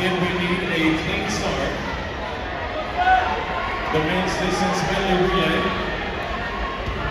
again, we need a clean start. The men's distance medley relay.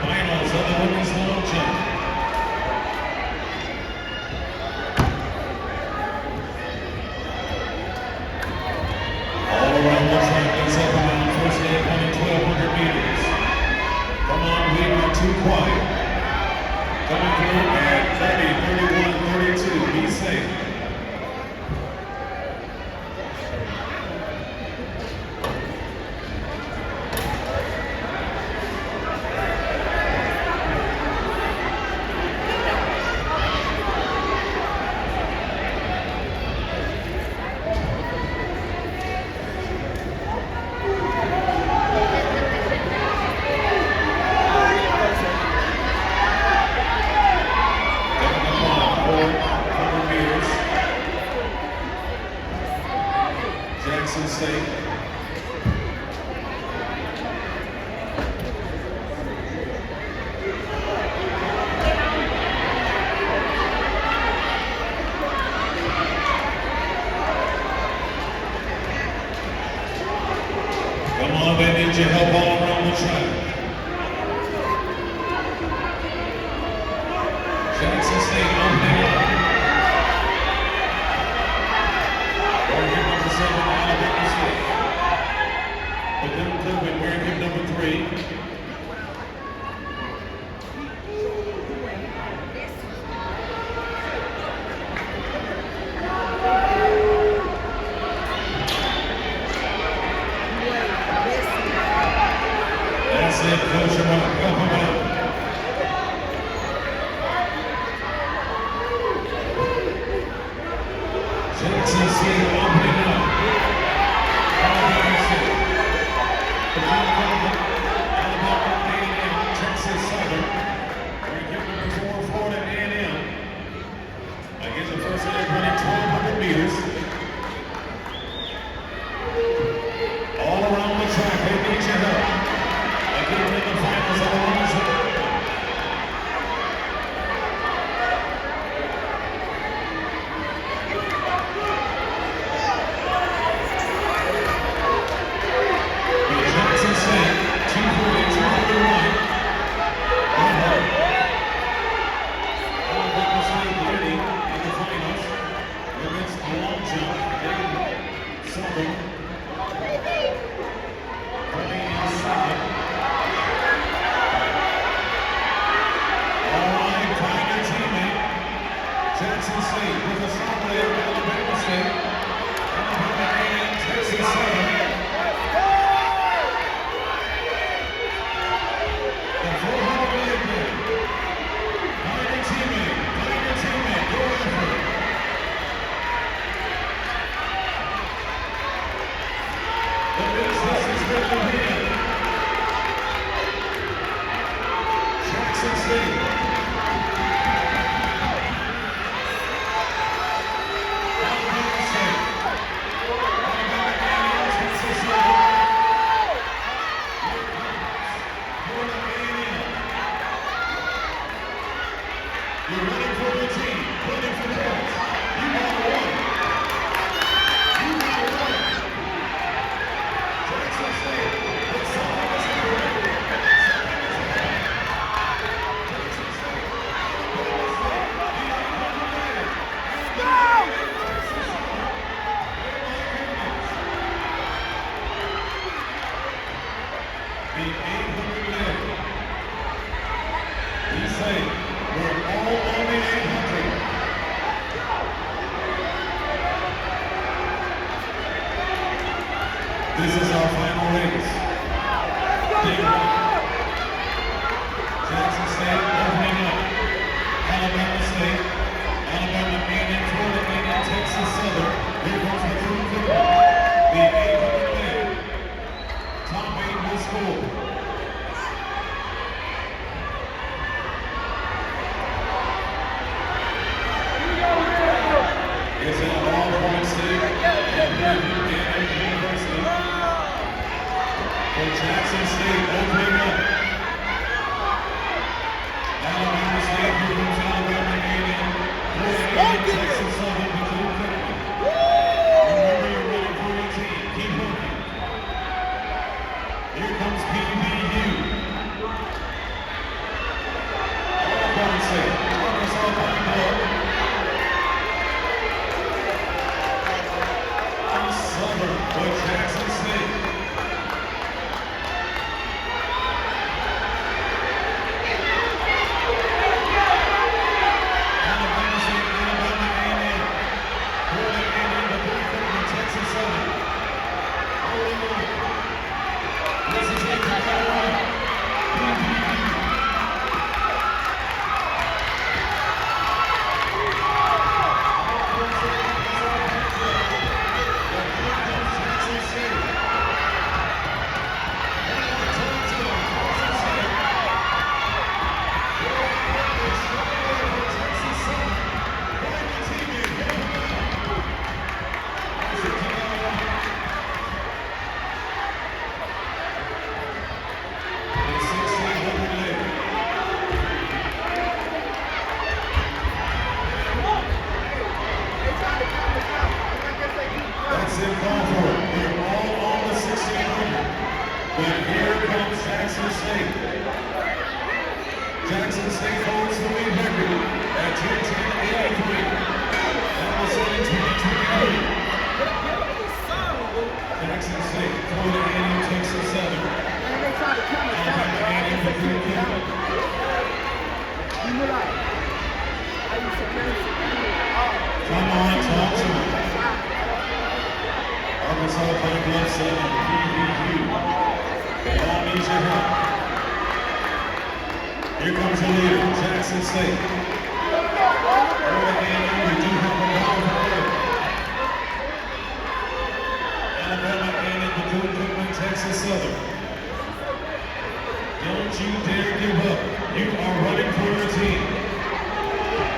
Finals of the women's long jump. All around the track, it's up around first day coming 1,200 meters. Come on, we are too quiet. Coming through at 30, 31, 32. Be safe. Jackson State. Come on, they need your help all around the track. Jackson State opening up. Number 7, Alabama State. But then Cleveland wearing him number 3. That's it, coach him up, help him up. Jackson State opening up. Alabama State. Alabama A&M, Texas Southern. Ranking number 4, Florida A&M. Again, the first leg running 1,200 meters. All around the track, they need your help. Again, in the finals of the women's Jackson State with a stop there at Alabama State. Alabama A&M, Texas Southern. The 400 leg break. Find your teammate, go after it. The business is really here. Jackson State. You're running for the team, running for the coach. You want to win. You want to win. Jackson State, let's see how this can win. Jackson State, go! The 800 leg. Be safe. We're all on the 800. This is our final race. Day 1. Jackson State opening up. Alabama State, Alabama A&M, Florida A&M, Texas Southern. Here comes the crew. The 800 leg. Tom Payne will score. comes Jackson State. Jackson State holds the lead record at 10-10-83. Now setting 2023. Jackson State, Florida A&M, Texas Southern. Alabama A&M, Bethune-Cookman. Come on, talk to me. Arkansas Pine Bluff 7, PBU. They all need your help. Here comes your leader, Jackson State. Florida A&M, we do have a powerful leader. Alabama A&M, Bethune-Cookman, Texas Southern. Don't you dare give up. You are running for your team.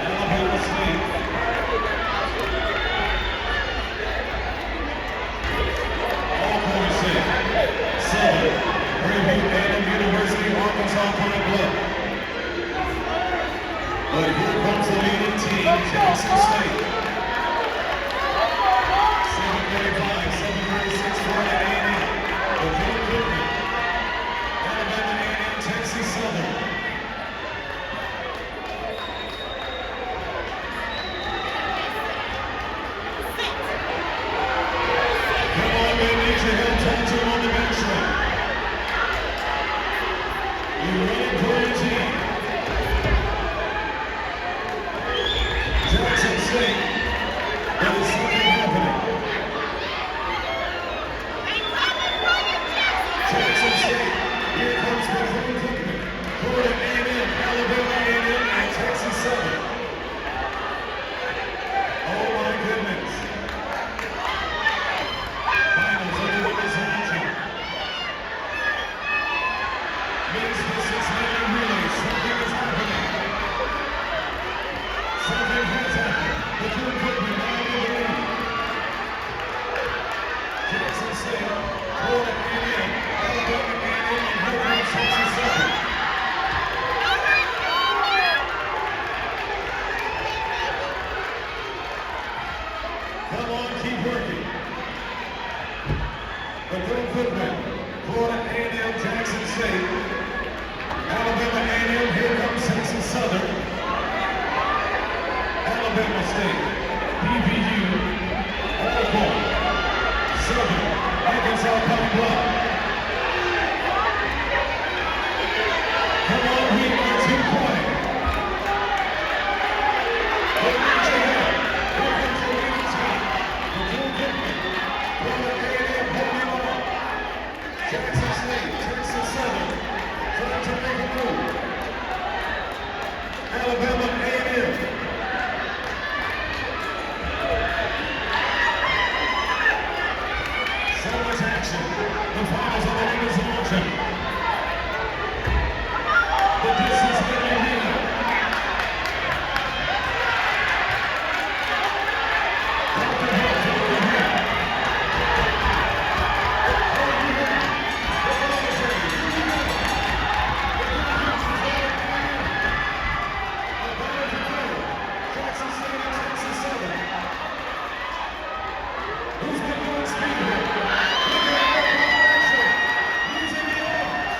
Alabama State. Alcorn State. Southern. Prairie View A&M University, Arkansas Pine Bluff. But here comes the leading team, Jackson State. 735, 736, Florida A&M. Bethune-Cookman. Alabama A&M, Texas Southern. Come on, man, need your help. Talk to him on the bench line. You're running for your team. Jackson State. There is something happening. Jackson State. Here comes Bethune-Cookman. Florida A&M, Alabama A&M, and Texas Southern. Oh my goodness. Finals of the women's region. Men's distance medley relay. Something is happening. Something has happened. Bethune-Cookman now in the lead. Jackson State, Florida A&M, Alabama A&M, and here comes Texas Southern. Come on, keep working. Bethune-Cookman, Florida A&M, Jackson State, Alabama A&M, here comes Texas Southern. Alabama State, PBU, Alcorn, Southern, Arkansas Pine Bluff. Come on, we are too quiet. They need your help. Here comes your leading team. Bethune-Cookman, Florida A&M holding on. Jackson State, Texas Southern, trying to make a move. Alabama A&M. So much action. The finals of the women's launching. The distance medley relay. Talk to help, talk to help. Jackson State and Texas Southern. Who's been doing speed here? Using the arms.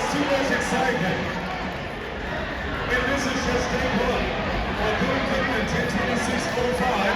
Too much excitement. And this is just day one. Bethune-Cookman 10-26-05.